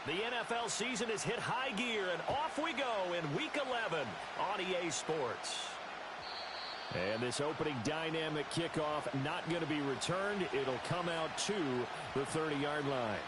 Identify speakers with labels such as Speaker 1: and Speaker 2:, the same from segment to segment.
Speaker 1: The NFL season has hit high gear, and off we go in Week 11 on EA Sports. And this opening dynamic kickoff not going to be returned. It'll come out to the 30-yard line.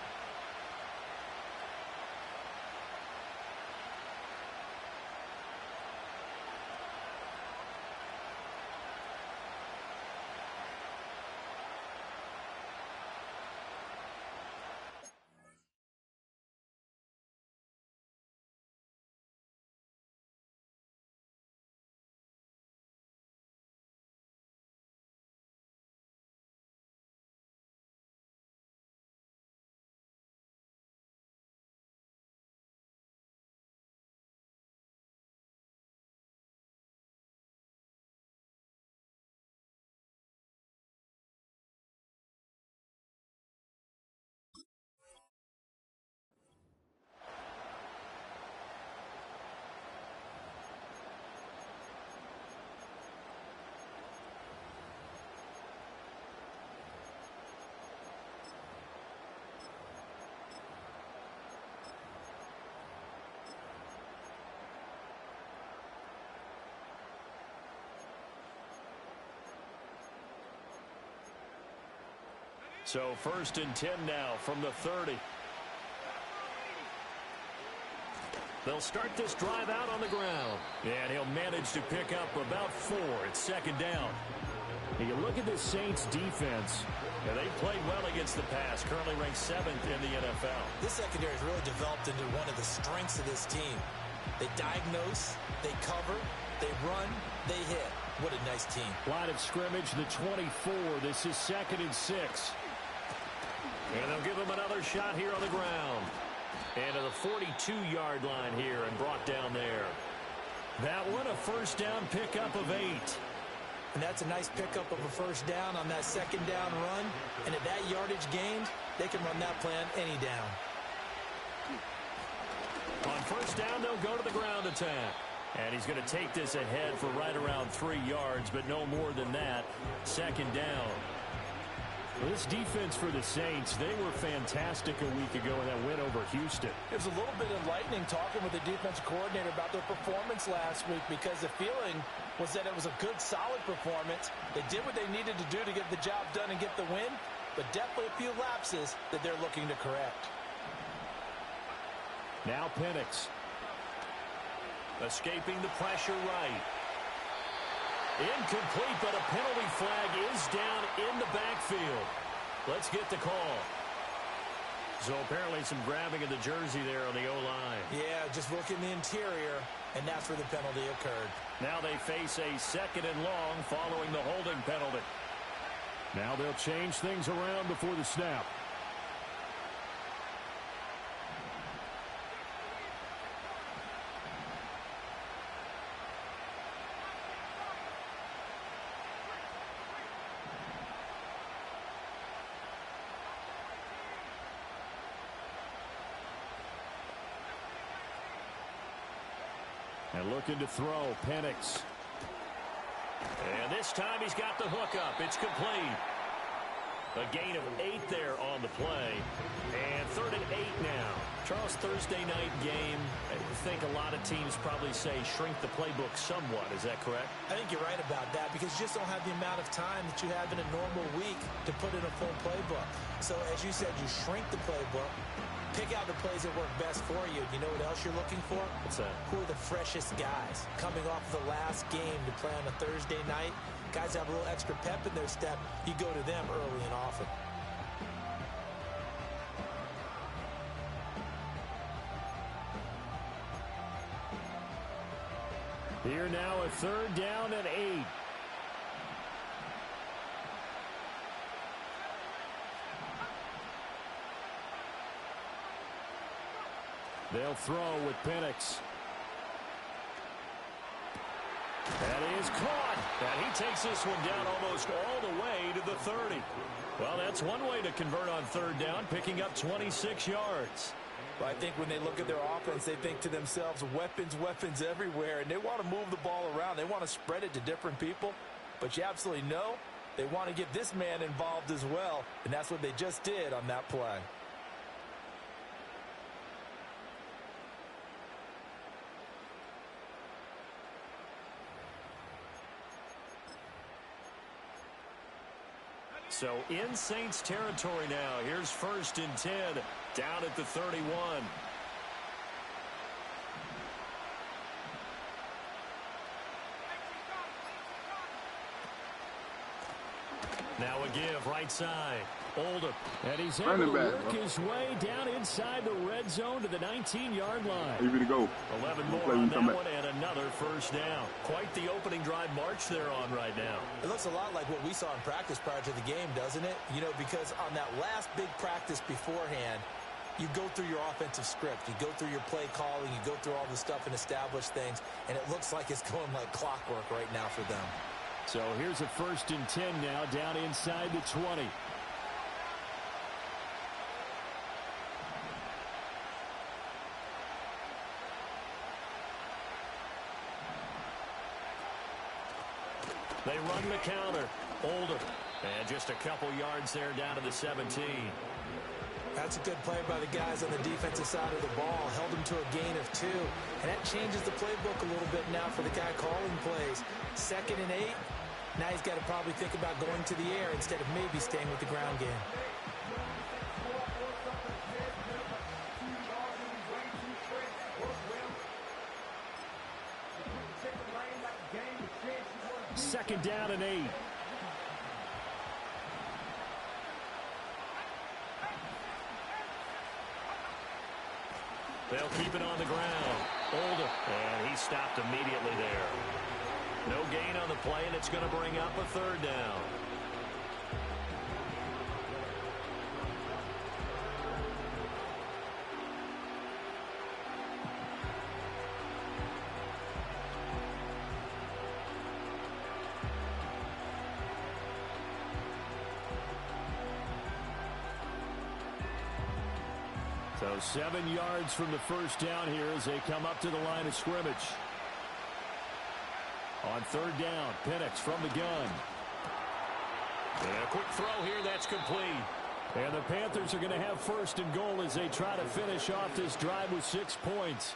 Speaker 1: So 1st and 10 now from the 30. They'll start this drive out on the ground. And he'll manage to pick up about 4. It's 2nd down. And you look at this Saints defense. Yeah, they played well against the pass. Currently ranked 7th in the NFL.
Speaker 2: This secondary has really developed into one of the strengths of this team. They diagnose, they cover, they run, they hit. What a nice team.
Speaker 1: Line of scrimmage, the 24. This is 2nd and 6. And they'll give him another shot here on the ground. And to the 42-yard line here and brought down there. That one a 1st down pickup of 8.
Speaker 2: And that's a nice pickup of a 1st down on that 2nd down run. And at that yardage gained, they can run that plan any down.
Speaker 1: On 1st down, they'll go to the ground attack. And he's going to take this ahead for right around 3 yards, but no more than that. 2nd down. This defense for the Saints, they were fantastic a week ago in that win over Houston.
Speaker 2: It was a little bit enlightening talking with the defensive coordinator about their performance last week because the feeling was that it was a good, solid performance. They did what they needed to do to get the job done and get the win, but definitely a few lapses that they're looking to correct.
Speaker 1: Now Penix. Escaping the pressure right. Incomplete, but a penalty flag is down in the backfield. Let's get the call. So apparently some grabbing of the jersey there on the O-line.
Speaker 2: Yeah, just look in the interior, and that's where the penalty occurred.
Speaker 1: Now they face a 2nd and long following the holding penalty. Now they'll change things around before the snap. And looking to throw, Penix. And this time he's got the hook up. It's complete. A gain of 8 there on the play. And 3rd and 8 now. Charles, Thursday night game, I think a lot of teams probably say shrink the playbook somewhat. Is that correct?
Speaker 2: I think you're right about that because you just don't have the amount of time that you have in a normal week to put in a full playbook. So as you said, you shrink the playbook. Pick out the plays that work best for you. You know what else you're looking for?
Speaker 1: What's that?
Speaker 2: Who are the freshest guys? Coming off the last game to play on a Thursday night, guys have a little extra pep in their step. You go to them early and often.
Speaker 1: Here now a 3rd down and 8. They'll throw with Penix. That is caught. And he takes this one down almost all the way to the 30. Well, that's one way to convert on 3rd down, picking up 26 yards.
Speaker 2: Well, I think when they look at their offense, they think to themselves, weapons, weapons everywhere, and they want to move the ball around. They want to spread it to different people, but you absolutely know they want to get this man involved as well, and that's what they just did on that play.
Speaker 1: So in Saints territory now. Here's 1st and 10 down at the 31. Now a give right side. Oldham. And he's able to work his way down inside the red zone to the 19-yard line.
Speaker 3: Ready to go.
Speaker 1: 11 more on that one and another first down. Quite the opening drive march they're on right now.
Speaker 2: It looks a lot like what we saw in practice prior to the game, doesn't it? You know, because on that last big practice beforehand, you go through your offensive script. You go through your play calling. You go through all the stuff and establish things. And it looks like it's going like clockwork right now for them.
Speaker 1: So here's a 1st and 10 now down inside the 20. They run the counter. Oldham. And just a couple yards there down to the 17.
Speaker 2: That's a good play by the guys on the defensive side of the ball. Held them to a gain of 2. And that changes the playbook a little bit now for the guy calling plays. 2nd and 8. Now he's got to probably think about going to the air instead of maybe staying with the ground game.
Speaker 1: Second down and 8. They'll keep it on the ground. Oldham. And he stopped immediately there. No gain on the play, and it's going to bring up a 3rd down. So 7 yards from the first down here as they come up to the line of scrimmage. On 3rd down, Penix from the gun. And a quick throw here, that's complete. And the Panthers are going to have 1st and goal as they try to finish off this drive with 6 points.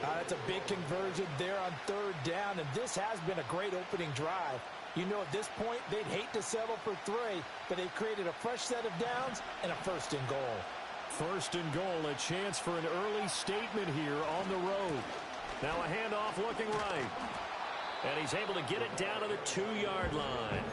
Speaker 2: That's a big conversion there on 3rd down, and this has been a great opening drive. You know, at this point, they'd hate to settle for 3, but they've created a fresh set of downs and a 1st and goal.
Speaker 1: 1st and goal, a chance for an early statement here on the road. Now a handoff looking right. And he's able to get it down to the 2-yard line.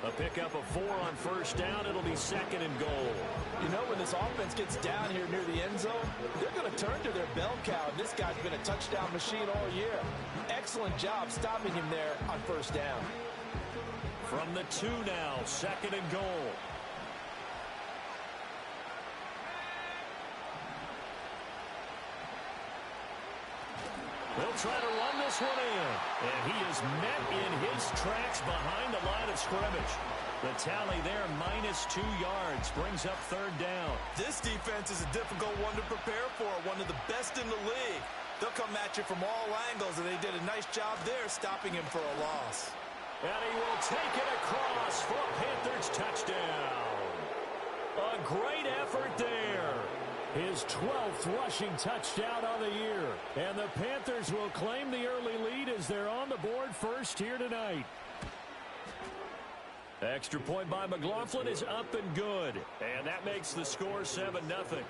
Speaker 1: A pickup of 4 on 1st down. It'll be 2nd and goal.
Speaker 2: You know, when this offense gets down here near the end zone, they're going to turn to their bell cow. And this guy's been a touchdown machine all year. Excellent job stopping him there on 1st down.
Speaker 1: From the 2 now, 2nd and goal. They'll try to run this one in. And he is met in his tracks behind the line of scrimmage. The tally there, -2 yards, brings up 3rd down.
Speaker 2: This defense is a difficult one to prepare for, one of the best in the league. They'll come at you from all angles, and they did a nice job there stopping him for a loss.
Speaker 1: And he will take it across for a Panthers touchdown. A great effort there. His 12th rushing touchdown on the year. And the Panthers will claim the early lead as they're on the board first here tonight. Extra point by McLaughlin is up and good. And that makes the score 7-0.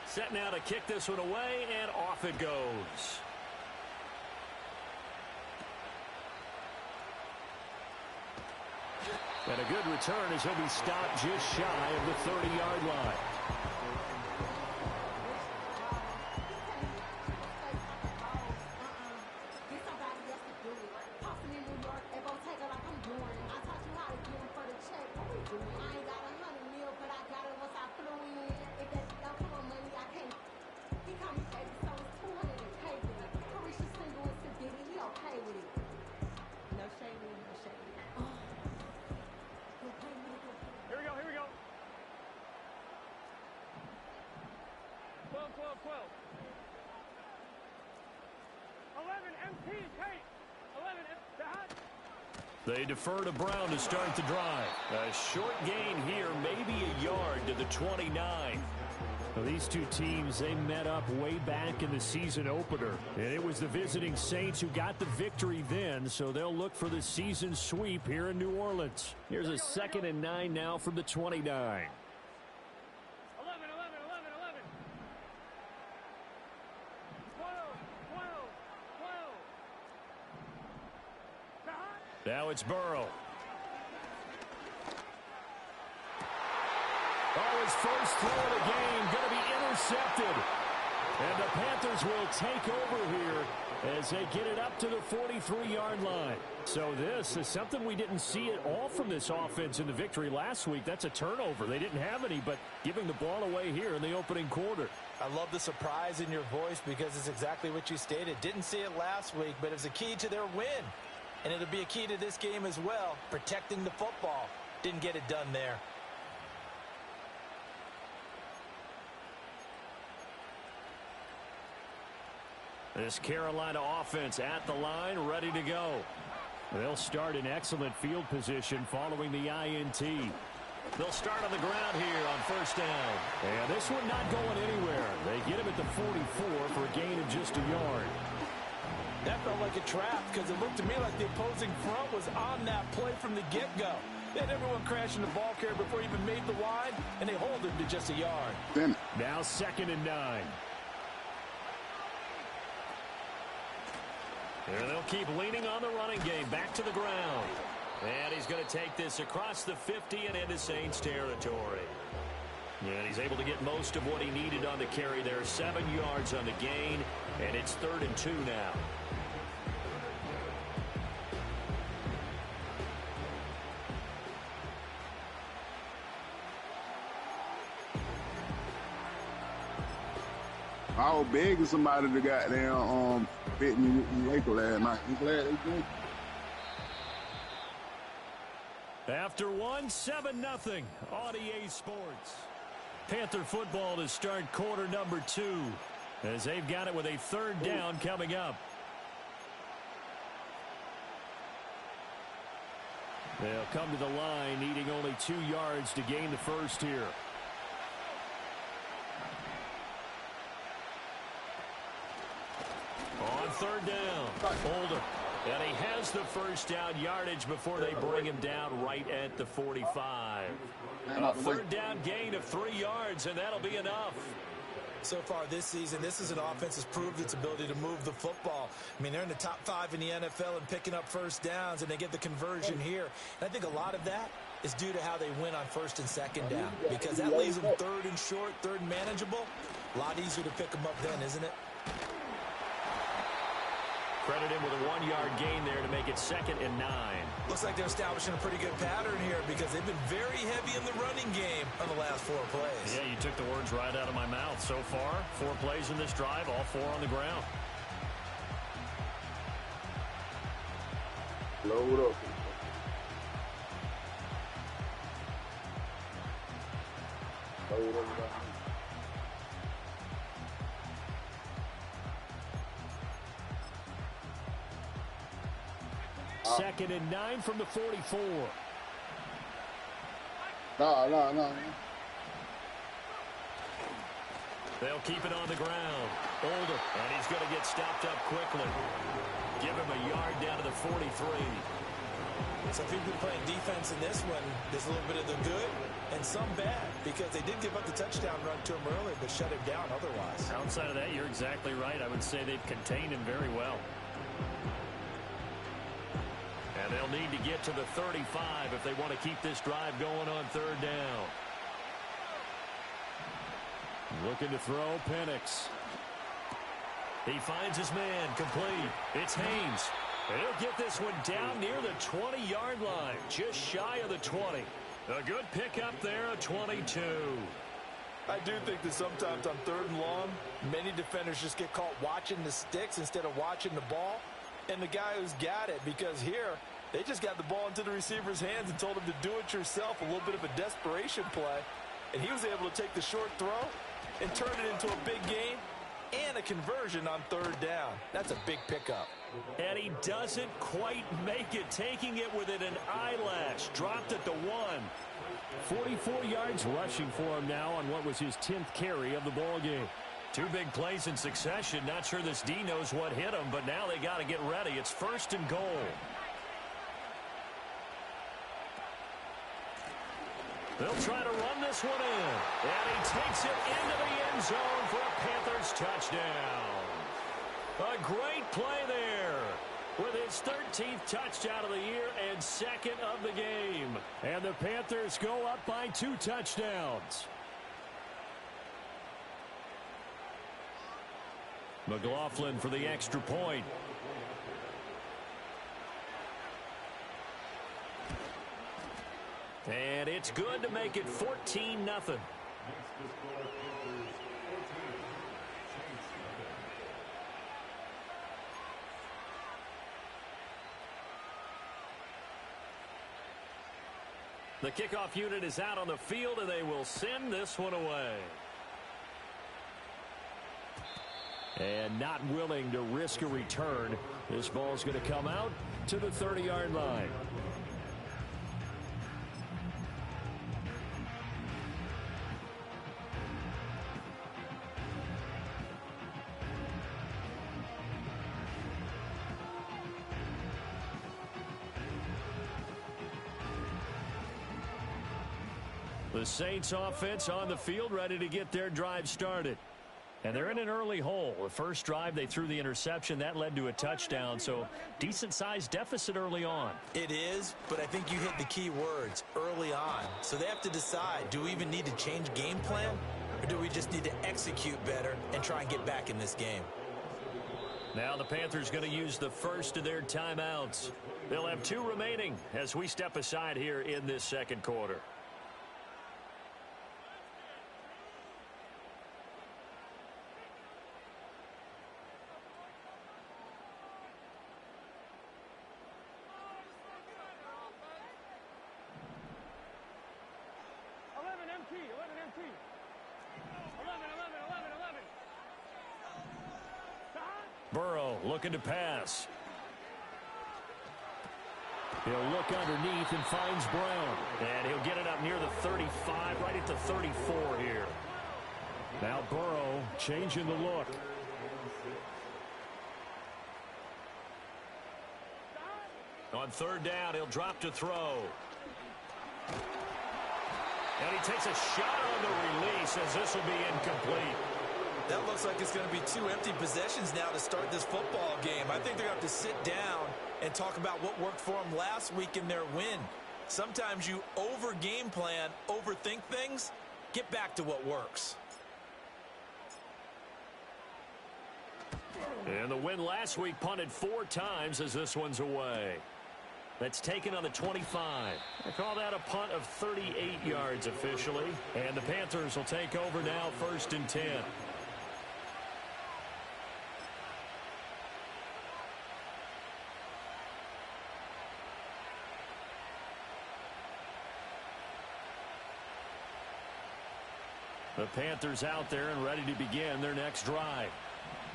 Speaker 1: Set now to kick this one away, and off it goes. And a good return as he'll be stopped just shy of the 30-yard line.
Speaker 4: MT, Kate!
Speaker 1: They defer to Brown to start the drive. A short gain here, maybe a yard to the 29.
Speaker 3: Well, these two teams, they met up way back in the season opener. And it was the visiting Saints who got the victory then, so they'll look for the season sweep here in New Orleans. Here's a 2nd and 9 now from the 29. Now it's Burrow. Oh, his first throw of the game going to be intercepted. And the Panthers will take over here as they get it up to the 43-yard line. So this is something we didn't see at all from this offense in the victory last week. That's a turnover. They didn't have any, but giving the ball away here in the opening quarter.
Speaker 2: I love the surprise in your voice because it's exactly what you stated. Didn't see it last week, but it's a key to their win. And it'll be a key to this game as well, protecting the football. Didn't get it done there.
Speaker 3: This Carolina offense at the line, ready to go. They'll start in excellent field position following the INT.
Speaker 1: They'll start on the ground here on first down.
Speaker 3: And this one not going anywhere. They get him at the 44 for a gain of just a yard.
Speaker 2: That felt like a trap because it looked to me like the opposing front was on that play from the get-go. They had everyone crashing the ball carrier before he even made the line, and they hold him to just a yard.
Speaker 3: Now 2nd and 9.
Speaker 1: Here they'll keep leaning on the running game back to the ground. And he's going to take this across the 50 and into Saints territory. And he's able to get most of what he needed on the carry there. 7 yards on the gain, and it's 3rd and 2 now.
Speaker 4: I was begging somebody to goddamn fit me with the ankle last night. I'm glad they did.
Speaker 3: After 1, 7-0 on EA Sports. Panther football to start quarter number 2 as they've got it with a 3rd down coming up. They'll come to the line needing only 2 yards to gain the first here. On 3rd down, Holder. And he has the first down yardage before they bring him down right at the 45. A 3rd down gain of 3 yards, and that'll be enough.
Speaker 2: So far this season, this is an offense that's proved its ability to move the football. I mean, they're in the top 5 in the NFL and picking up first downs, and they get the conversion here. And I think a lot of that is due to how they win on 1st and 2nd down, because that leaves them 3rd and short, 3rd and manageable. A lot easier to pick them up then, isn't it?
Speaker 1: Credit him with a 1-yard gain there to make it 2nd and 9.
Speaker 2: Looks like they're establishing a pretty good pattern here because they've been very heavy in the running game on the last 4 plays.
Speaker 3: Yeah, you took the words right out of my mouth. So far, 4 plays in this drive, all 4 on the ground.
Speaker 4: Load up. Load up.
Speaker 3: 2nd and 9 from the 44.
Speaker 4: No.
Speaker 1: They'll keep it on the ground. Holder, and he's going to get stopped up quickly. Give him a yard down to the 43.
Speaker 2: So if you've been playing defense in this one, there's a little bit of the good and some bad because they did give up the touchdown run to him earlier but shut him down otherwise.
Speaker 3: Outside of that, you're exactly right. I would say they've contained him very well.
Speaker 1: And they'll need to get to the 35 if they want to keep this drive going on 3rd down.
Speaker 3: Looking to throw, Penix.
Speaker 1: He finds his man, complete. It's Haynes. He'll get this one down near the 20-yard line, just shy of the 20. A good pickup there, a 22.
Speaker 2: I do think that sometimes on 3rd and long, many defenders just get caught watching the sticks instead of watching the ball. And the guy who's got it, because here, they just got the ball into the receiver's hands and told him to do it yourself, a little bit of a desperation play. And he was able to take the short throw and turn it into a big gain. and a conversion on third down. That's a big pickup.
Speaker 3: And he doesn't quite make it, taking it within an eyelash. Dropped at the 1. 44 yards rushing for him now on what was his 10th carry of the ball game.
Speaker 1: 2 big plays in succession. Not sure this D knows what hit him, but now they got to get ready. It's 1st and goal. They'll try to run this one in. And he takes it into the end zone for a Panthers touchdown. A great play there with his 13th touchdown of the year and 2nd of the game.
Speaker 3: And the Panthers go up by 2 touchdowns.
Speaker 1: McLaughlin for the extra point. And it's good to make it 14-0. The kickoff unit is out on the field, and they will send this one away.
Speaker 3: And not willing to risk a return. This ball's going to come out to the 30-yard line.
Speaker 1: The Saints offense on the field, ready to get their drive started. And they're in an early hole. The first drive, they threw the interception. That led to a touchdown, so decent-sized deficit early on.
Speaker 2: It is, but I think you hit the key words, early on. So they have to decide, do we even need to change game plan, or do we just need to execute better and try and get back in this game?
Speaker 1: Now the Panthers going to use the first of their timeouts. They'll have 2 remaining as we step aside here in this second quarter. Burrow looking to pass.
Speaker 3: He'll look underneath and finds Brown.
Speaker 1: And he'll get it up near the 35, right at the 34 here.
Speaker 3: Now Burrow changing the look.
Speaker 1: On third down, he'll drop to throw. And he takes a shot on the release as this will be incomplete.
Speaker 2: That looks like it's going to be 2 empty possessions now to start this football game. I think they're going to have to sit down and talk about what worked for them last week in their win. Sometimes you over-game plan, overthink things, get back to what works.
Speaker 1: And the win last week punted 4 times as this one's away. That's taken on the 25. I call that a punt of 38 yards officially. And the Panthers will take over now, 1st and 10. The Panthers out there and ready to begin their next drive.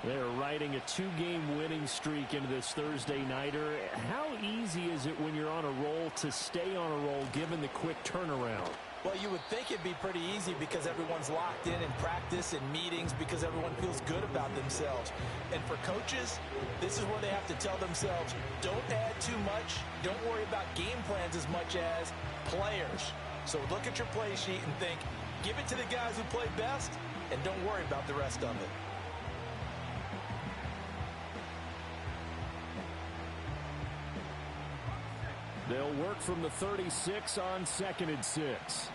Speaker 3: They're riding a 2-game winning streak into this Thursday nighter. How easy is it when you're on a roll to stay on a roll given the quick turnaround?
Speaker 2: Well, you would think it'd be pretty easy because everyone's locked in practice and meetings because everyone feels good about themselves. And for coaches, this is where they have to tell themselves, don't add too much. Don't worry about game plans as much as players. So look at your play sheet and think, give it to the guys who play best, and don't worry about the rest of it.
Speaker 3: They'll work from the 36 on 2nd and 6.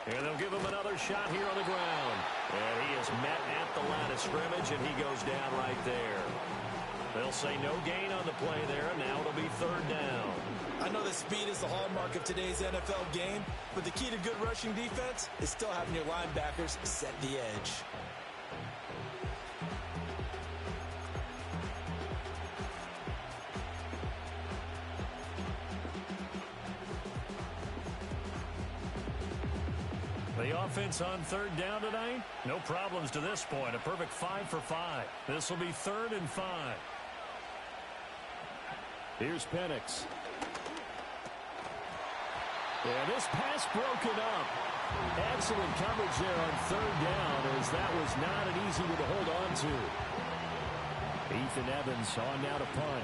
Speaker 1: And they'll give him another shot here on the ground. And he is met at the line of scrimmage, and he goes down right there. They'll say no gain on the play there, and now it'll be 3rd down.
Speaker 2: I know that speed is the hallmark of today's NFL game, but the key to good rushing defense is still having your linebackers set the edge.
Speaker 1: They The offense on third down tonight, no problems to this point. A perfect 5 for 5. This will be 3rd and 5.
Speaker 3: Here's Penix. And this pass broken up. Excellent coverage there on third down, as that was not an easy one to hold on to. Ethan Evans on now to punt.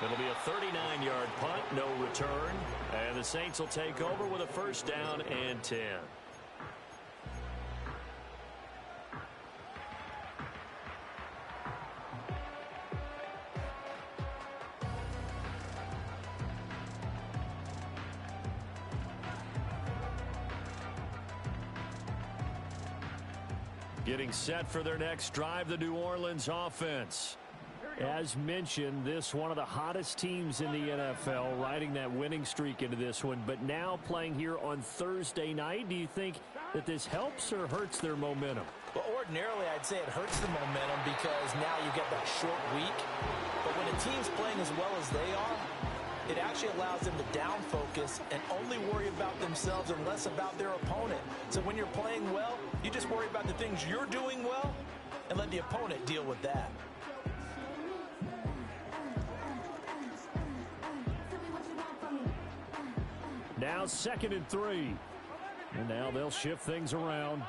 Speaker 1: It'll be a 39-yard punt, no return. And the Saints will take over with a 1st down and 10. Getting set for their next drive, the New Orleans offense.
Speaker 3: As mentioned, this one of the hottest teams in the NFL, riding that winning streak into this one, but now playing here on Thursday night. Do you think that this helps or hurts their momentum?
Speaker 2: Well, ordinarily, I'd say it hurts the momentum because now you get that short week. But when a team's playing as well as they are, it actually allows them to down focus and only worry about themselves and less about their opponent. So when you're playing well, you just worry about the things you're doing well and let the opponent deal with that.
Speaker 3: Now 2nd and 3. And now they'll shift things around.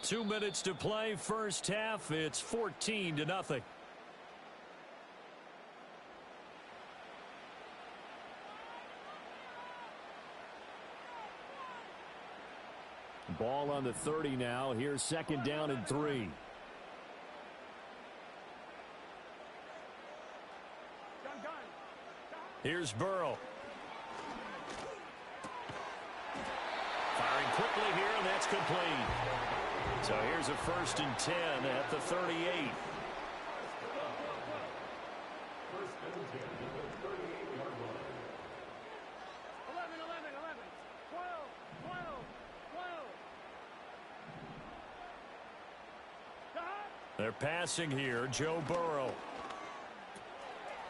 Speaker 1: 2 minutes to play, first half. It's 14-0.
Speaker 3: Ball on the 30 now. Here's 2nd down and 3.
Speaker 1: Here's Burrow. Firing quickly here, and that's complete. So here's a 1st and 10 at the 38. They're passing here, Joe Burrow.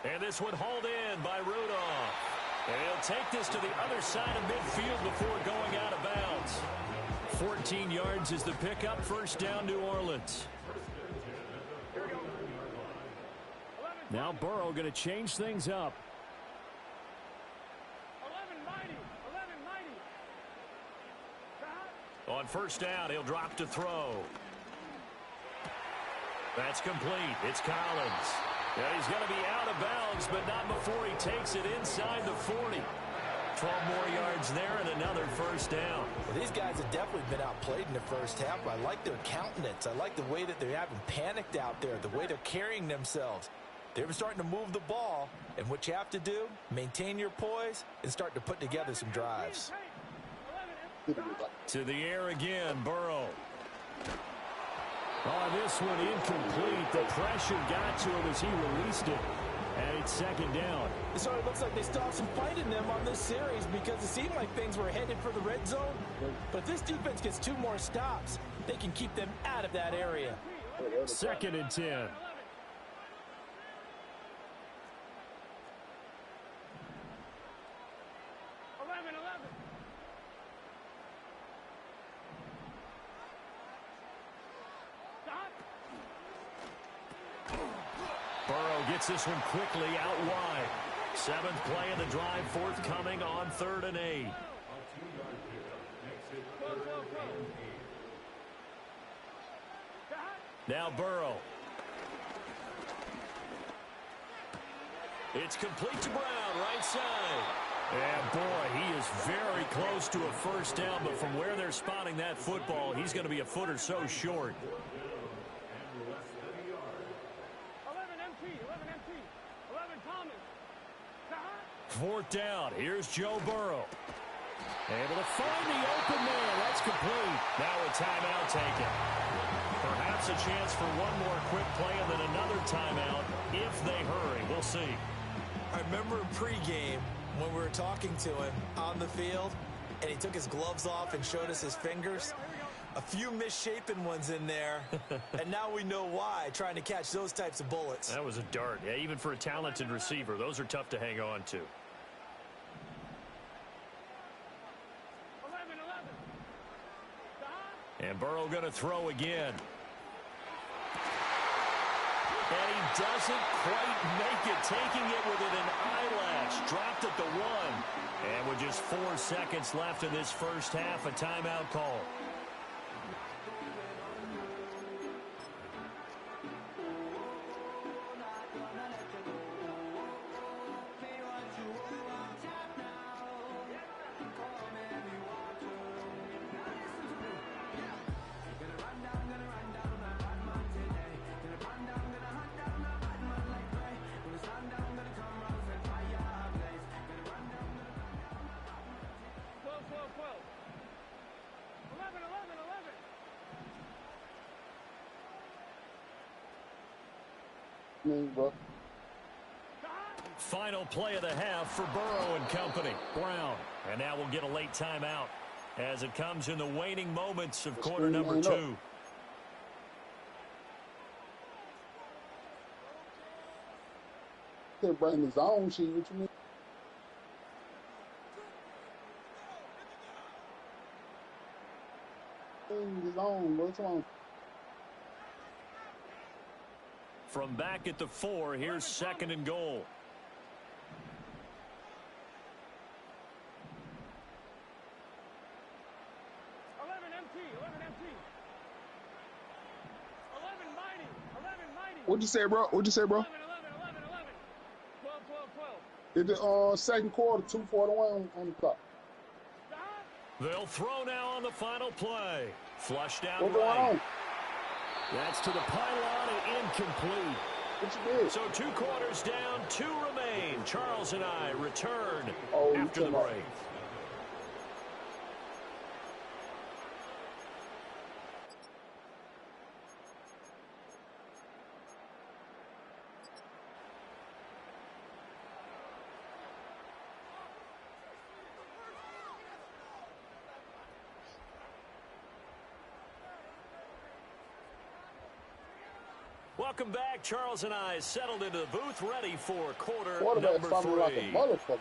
Speaker 1: And this one hauled in by Rudolph. And he'll take this to the other side of midfield before going out of bounds. 14 yards is the pickup. 1st down, New Orleans.
Speaker 3: Now Burrow going to change things up.
Speaker 1: 11-90. On 1st down, he'll drop to throw. That's complete. It's Collins. Yeah, he's going to be out of bounds, but not before he takes it inside the 40. 12 more yards there and another 1st down.
Speaker 2: Well, these guys have definitely been outplayed in the first half. I like their countenance. I like the way that they haven't panicked out there, the way they're carrying themselves. They're starting to move the ball, and what you have to do, maintain your poise and start to put together some drives.
Speaker 1: To the air again, Burrow.
Speaker 3: Oh, this one incomplete. The pressure got to him as he released it. And it's 2nd down.
Speaker 2: It sort of looks like they still have some fight in them on this series because it seemed like things were headed for the red zone. But if this defense gets 2 more stops, they can keep them out of that area.
Speaker 3: 2nd and 10.
Speaker 1: Gets this one quickly out wide. 7th play of the drive forthcoming on 3rd and 8. Now Burrow. It's complete to Brown, right side. And boy, he is very close to a 1st down, but from where they're spotting that football, he's going to be a foot or so short. 4th down. Here's Joe Burrow. Able to find the open man. That's complete. Now a timeout taken. Perhaps a chance for one more quick play and then another timeout if they hurry. We'll see.
Speaker 2: I remember in pregame when we were talking to him on the field and he took his gloves off and showed us his fingers. A few misshapen ones in there, and now we know why, trying to catch those types of bullets.
Speaker 1: That was a dart. Yeah, even for a talented receiver, those are tough to hang on to.
Speaker 3: 11-11. And Burrow going to throw again.
Speaker 1: And he doesn't quite make it, taking it within an eyelash. Dropped at the 1. And with just 4 seconds left in this first half, a timeout call.
Speaker 4: Bro.
Speaker 3: Final play of the half for Burrow and company. Brown.
Speaker 1: And now we'll get a late timeout as it comes in the waning moments of quarter number 2.
Speaker 4: Can't bring his own shit. What you mean? His own. What's wrong?
Speaker 3: From back at the 4, here's 2nd and goal.
Speaker 4: What'd you say, bro? What'd you say, bro? 12. Did the second quarter, 2:41 on the clock.
Speaker 3: They'll throw now on the final play. Flushed out
Speaker 4: What's going
Speaker 3: right.
Speaker 4: on?
Speaker 3: That's to the pylon and incomplete.
Speaker 4: What you did?
Speaker 1: So 2 quarters down, 2 remain. Charles and I return after the break. Welcome back. Charles and I settled into the booth, ready for quarter number 3.
Speaker 4: Like a motherfucker.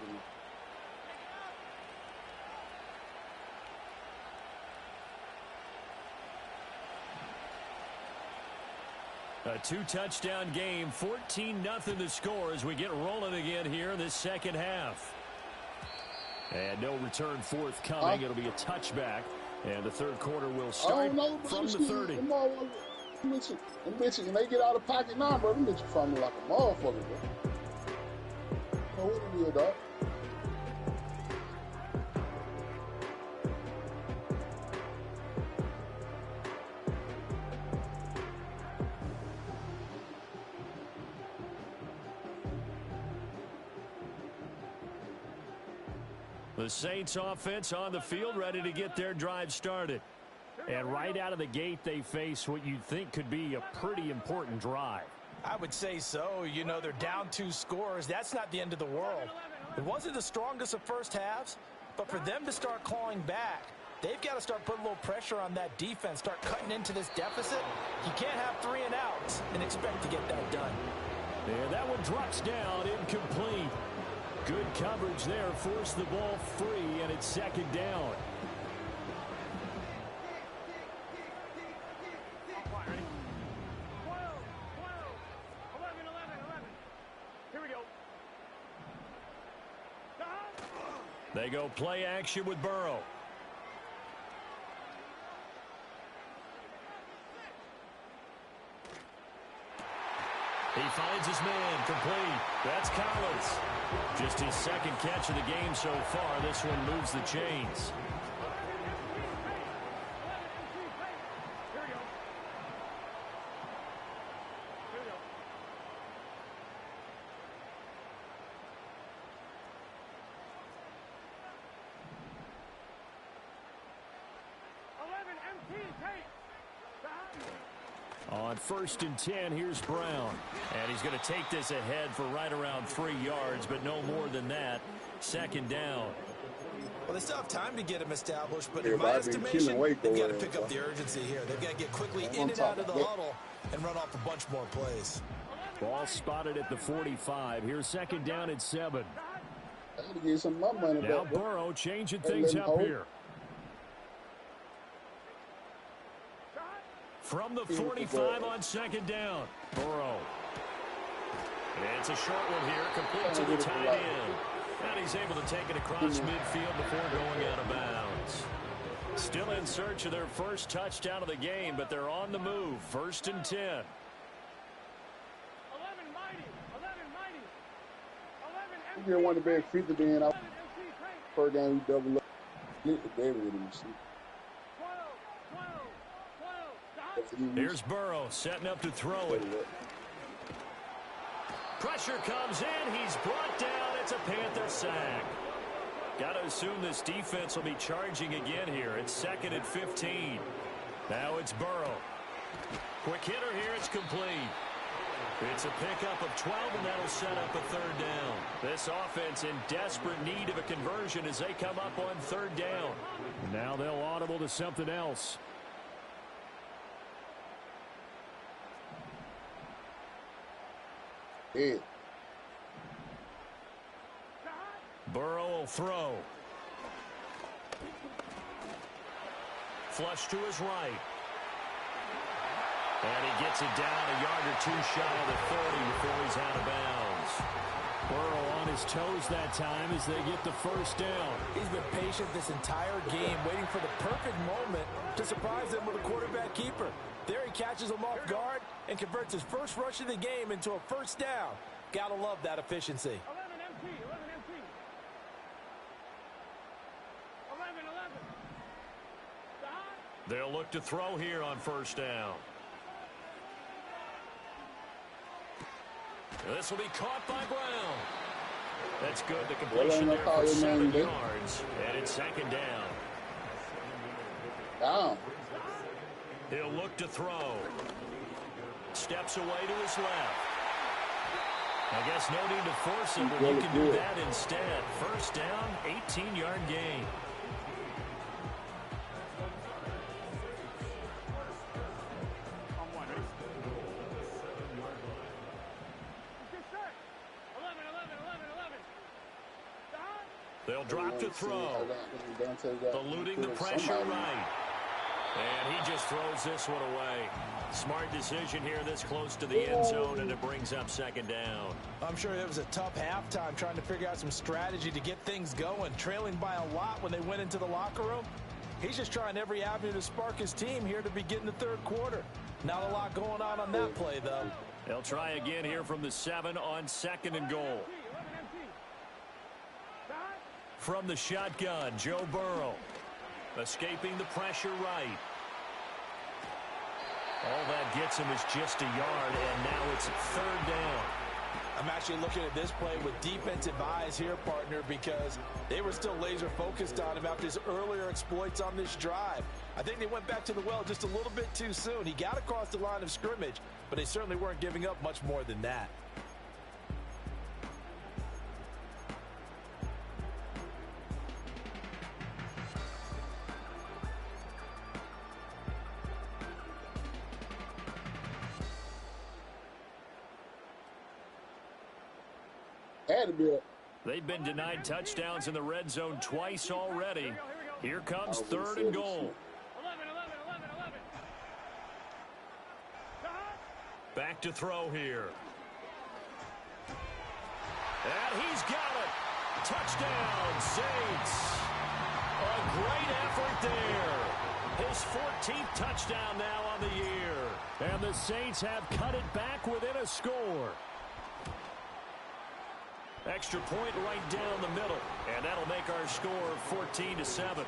Speaker 3: A 2-touchdown game, 14-0 the score as we get rolling again here in this second half. And no return forthcoming. It'll be a touchback, and the third quarter will start from the 30.
Speaker 4: Them bitches, and they get out of pocket now, bro. Them bitches from me like a motherfucker, bro. You know what it is, dog.
Speaker 3: The Saints offense on the field, ready to get their drive started. And right out of the gate, they face what you'd think could be a pretty important drive.
Speaker 2: I would say so. You know, they're down 2 scores. That's not the end of the world. It wasn't the strongest of first halves, but for them to start clawing back, they've got to start putting a little pressure on that defense, start cutting into this deficit. You can't have 3 and outs and expect to get that done.
Speaker 3: And that one drops down, incomplete. Good coverage there, forced the ball free, and it's 2nd down. They go play action with Burrow. He finds his man, complete. That's Collins. Just his 2nd catch of the game so far. This one moves the chains. On 1st and 10, here's Brown.
Speaker 1: And he's going to take this ahead for right around 3 yards, but no more than that. 2nd down.
Speaker 2: Well, they still have time to get him established, but in my estimation, they've got to pick up the urgency here. They've got to get quickly in and out of the huddle and run off a bunch more plays.
Speaker 3: Ball spotted at the 45. Here's 2nd down and 7.
Speaker 4: I got to get some of my money
Speaker 3: Now
Speaker 4: back.
Speaker 3: Burrow changing things up here. From the 45 on 2nd down. Burrow.
Speaker 1: And it's a short one here, complete to the tight end. And he's able to take it across midfield before going out of bounds. Still in search of their first touchdown of the game, but they're on the move. 1st and 10.
Speaker 5: 11
Speaker 4: You get one of the big feet to be in. Per game, we double up. David with him.
Speaker 1: Here's Burrow setting up to throw it. Pressure comes in. He's brought down. It's a Panther sack. Got to assume this defense will be charging again here. It's 2nd and 15. Now it's Burrow. Quick hitter here. It's complete. It's a pickup of 12, and that'll set up a 3rd down. This offense in desperate need of a conversion as they come up on 3rd down.
Speaker 3: Now they'll audible to something else.
Speaker 4: Yeah.
Speaker 1: Burrow will throw. Flush to his right. And he gets it down a yard or 2 shy of the 30 before he's out of bounds.
Speaker 3: Burrow on his toes that time as they get the 1st down.
Speaker 2: He's been patient this entire game, waiting for the perfect moment to surprise them with a quarterback keeper. There he catches him off guard and converts his first rush of the game into a 1st down. Gotta love that efficiency.
Speaker 5: 11.
Speaker 1: They'll look to throw here on 1st down. This will be caught by Brown. That's good. The completion there for 7 yards. And it's 2nd down.
Speaker 4: Down.
Speaker 1: He'll look to throw. Steps away to his left. I guess no need to force him, but you can do that instead. 1st down, 18-yard gain. They'll drop to throw. Eluding the pressure right. And he just throws this one away. Smart decision here this close to the end zone, and it brings up 2nd down.
Speaker 2: I'm sure it was a tough halftime trying to figure out some strategy to get things going. Trailing by a lot when they went into the locker room. He's just trying every avenue to spark his team here to begin the 3rd quarter. Not a lot going on that play, though.
Speaker 1: They'll try again here from the 7 on 2nd and goal. From the shotgun, Joe Burrow. Escaping the pressure right. All that gets him is just a yard, and now it's 3rd down.
Speaker 2: I'm actually looking at this play with defensive eyes here, partner, because they were still laser focused on him after his earlier exploits on this drive. I think they went back to the well just a little bit too soon. He got across the line of scrimmage, but they certainly weren't giving up much more than that.
Speaker 1: They've been denied touchdowns in the red zone twice already. Here comes 3rd and goal.
Speaker 5: 11.
Speaker 1: Back to throw here. And he's got it. Touchdown, Saints. A great effort there. His 14th touchdown now on the year.
Speaker 3: And the Saints have cut it back within a score.
Speaker 1: Extra point right down the middle, and that'll make our score 14-7.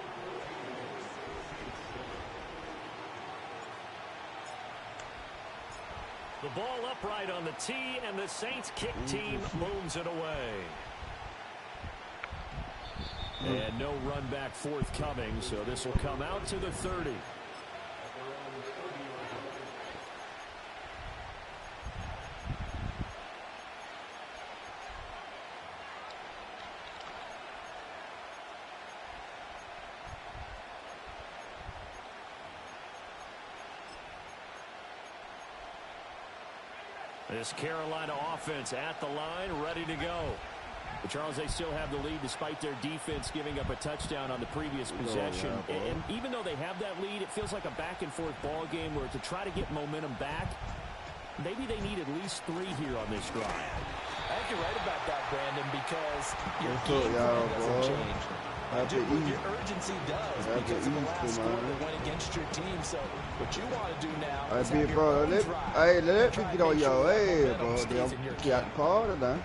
Speaker 1: The ball upright on the tee, and the Saints kick team moves it away.
Speaker 3: And no run back forthcoming, so this will come out to the 30.
Speaker 1: This Carolina offense at the line, ready to go.
Speaker 3: But Charles, they still have the lead despite their defense giving up a touchdown on the previous possession. And even though they have that lead, it feels like a back-and-forth ball game where to try to get momentum back, maybe they need at least 3 here on this drive.
Speaker 2: I think you're right about that, Brandon, because your game plan doesn't change. Your urgency does because of the last score that went against your team. So what you want to do now is have your own drive.
Speaker 6: Let me get on your head, bro. They got called now.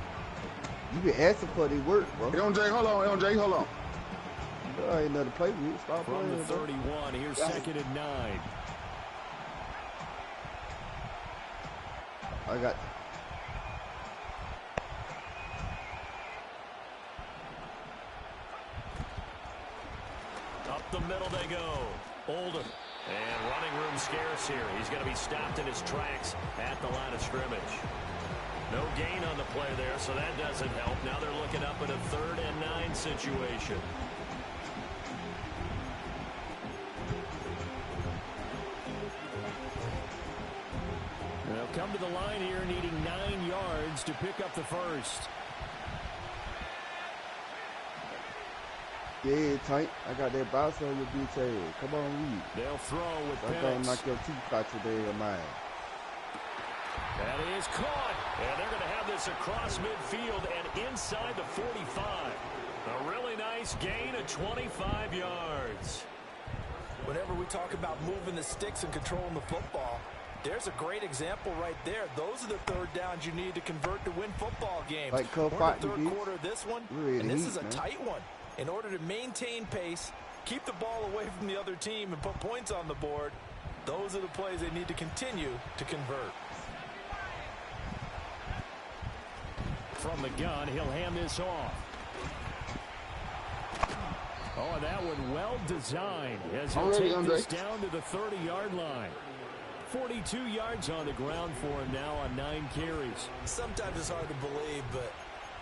Speaker 6: You been asking for the work, bro.
Speaker 4: Hey, MJ, hold on. MJ, hold on.
Speaker 6: There ain't nothing to play with. Stop
Speaker 3: From
Speaker 6: playing,
Speaker 3: the 31, here's 2nd and 9.
Speaker 6: I got.
Speaker 1: Up the middle they go. Oldham. And running room scarce here. He's going to be stopped in his tracks at the line of scrimmage. No gain on the play there, so that doesn't help. Now they're looking up at a 3rd and 9 situation.
Speaker 3: They'll come to the line here needing 9 yards to pick up the first.
Speaker 6: Yeah, tight. I got that bounce on your bitch head. Come on, read.
Speaker 3: They'll throw with
Speaker 6: I'm gonna knock your teeth out today of mine.
Speaker 3: That is caught. And they're going to have this across midfield and inside the 45.
Speaker 1: A really nice gain of 25 yards.
Speaker 2: Whenever we talk about moving the sticks and controlling the football, there's a great example right there. Those are the 3rd downs you need to convert to win football games.
Speaker 6: Like
Speaker 2: We're in the 3rd quarter of this one, and this is a tight one. In order to maintain pace, keep the ball away from the other team, and put points on the board, those are the plays they need to continue to convert.
Speaker 3: From the gun, he'll hand this off. Oh, and that one well designed as he'll take this down to the 30-yard line. 42 yards on the ground for him now on 9 carries.
Speaker 2: Sometimes it's hard to believe, but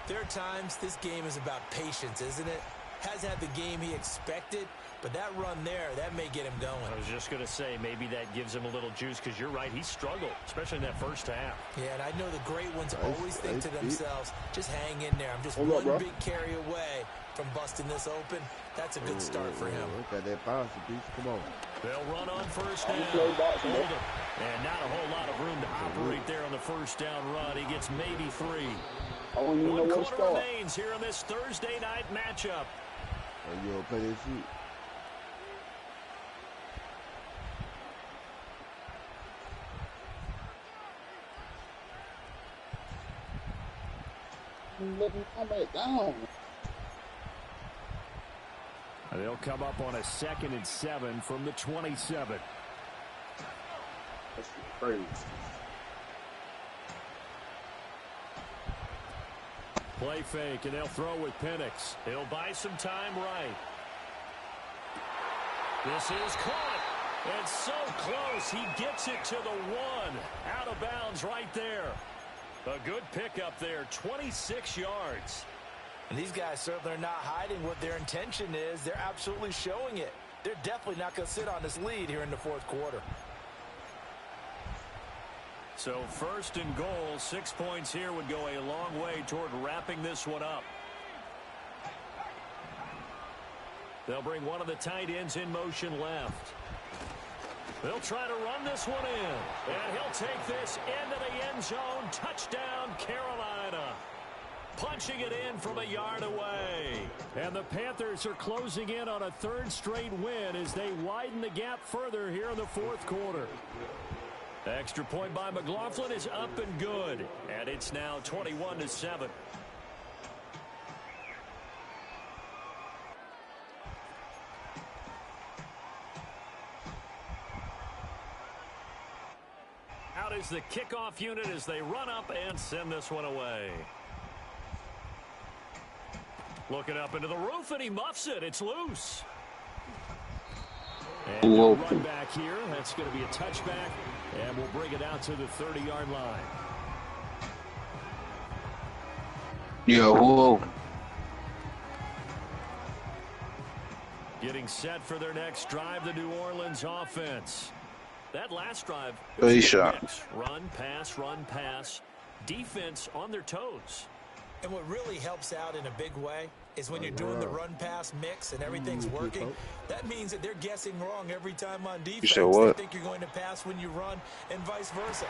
Speaker 2: there are times this game is about patience, isn't it? Hasn't had the game he expected, but that run there, that may get him going.
Speaker 1: I was just going to say, maybe that gives him a little juice, because you're right, he struggled, especially in that first half.
Speaker 2: Yeah, and I know the great ones always think to themselves, just hang in there. I'm just one big carry away from busting this open. That's a good start for him.
Speaker 6: Look at that bounce, bitch. Come on.
Speaker 1: They'll run on first down. Oldham. And not a whole lot of room to operate there on the first down run. He gets maybe 3. One quarter remains here in this Thursday night matchup.
Speaker 6: Oh, you play this shit.
Speaker 4: Let him come back down.
Speaker 3: They'll come up on a 2nd and 7 from the 27.
Speaker 4: That's crazy.
Speaker 3: Play fake, and they'll throw with Penix.
Speaker 1: He'll buy some time right. This is caught. And so close. He gets it to the 1. Out of bounds right there. A good pickup there. 26 yards.
Speaker 2: And these guys certainly are not hiding what their intention is. They're absolutely showing it. They're definitely not going to sit on this lead here in the 4th quarter.
Speaker 1: So 1st and goal, 6 points here would go a long way toward wrapping this one up. They'll bring one of the tight ends in motion left. They'll try to run this one in. And he'll take this into the end zone. Touchdown, Carolina. Punching it in from a yard away.
Speaker 3: And the Panthers are closing in on a 3rd straight win as they widen the gap further here in the 4th quarter.
Speaker 1: Extra point by McLaughlin is up and good. And it's now 21-7. Out is the kickoff unit as they run up and send this one away. Looking up into the roof, and he muffs it. It's loose.
Speaker 3: And we'll run back here. That's going to be a touchback, and we'll bring it out to the 30-yard line.
Speaker 6: Yeah, whoa.
Speaker 1: Getting set for their next drive, the New Orleans offense. That last drive,
Speaker 7: But he shot.
Speaker 1: run, pass. Defense on their toes.
Speaker 2: And what really helps out in a big way is when you're doing the run-pass mix and everything's working, that means that they're guessing wrong every time on defense. They think you're going to pass when you run and vice versa.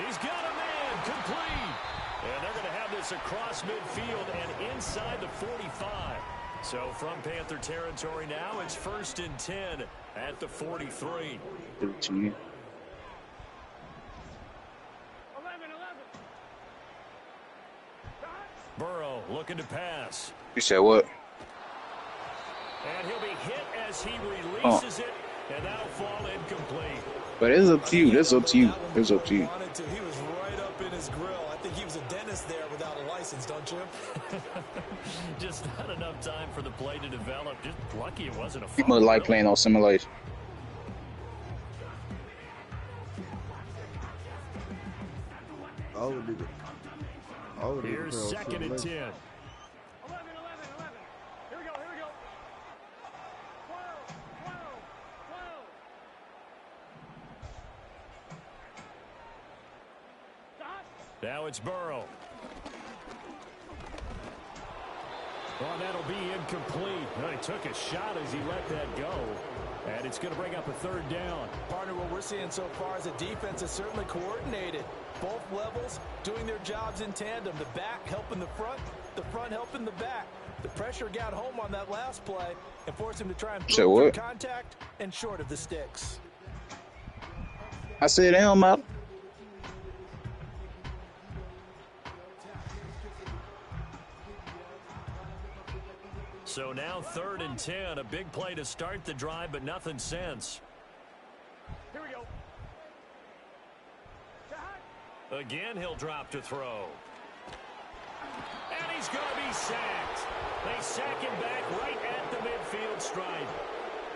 Speaker 3: He's got a man complete. And they're going to have this across midfield and inside the 45. So from Panther territory now, it's 1st and 10 at the 43.
Speaker 7: 13.
Speaker 5: 11.
Speaker 3: Burrow looking to pass.
Speaker 7: You said what?
Speaker 3: And he'll be hit as he releases it, and that'll fall incomplete.
Speaker 7: But it's up to you. That's up to you. It's up to you.
Speaker 2: He was right up in his grill. I think he was a dentist there without a license, don't you?
Speaker 3: Just not enough time for the play to develop. Just lucky it wasn't a
Speaker 7: He
Speaker 3: fumble.
Speaker 7: must like playing on simulation.
Speaker 6: Oh, nigga. Oh, nigga.
Speaker 3: Here's 2nd and 10.
Speaker 5: 11. Here we go. 12.
Speaker 3: Now it's Burrow. Oh, that'll be incomplete. Well, he took a shot as he let that go. And it's going to bring up a 3rd down.
Speaker 2: Partner, what we're seeing so far is the defense is certainly coordinated. Both levels doing their jobs in tandem. The back helping the front helping the back. The pressure got home on that last play and forced him to try and throw through contact and short of the sticks.
Speaker 7: I said him out.
Speaker 3: So now 3rd and 10. A big play to start the drive, but nothing since.
Speaker 5: Here we go.
Speaker 3: Again, he'll drop to throw. And he's going to be sacked. They sack him back right at the midfield stripe.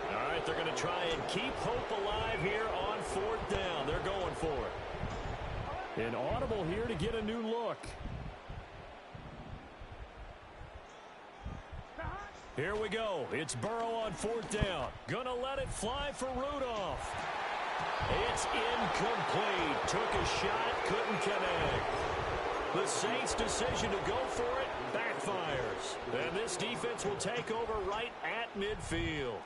Speaker 3: All right, they're going to try and keep hope alive here on 4th down. They're going for it. An audible here to get a new look. Here we go. It's Burrow on 4th down. Gonna let it fly for Rudolph. It's incomplete. Took a shot, couldn't connect. The Saints' decision to go for it backfires. And this defense will take over right at midfield.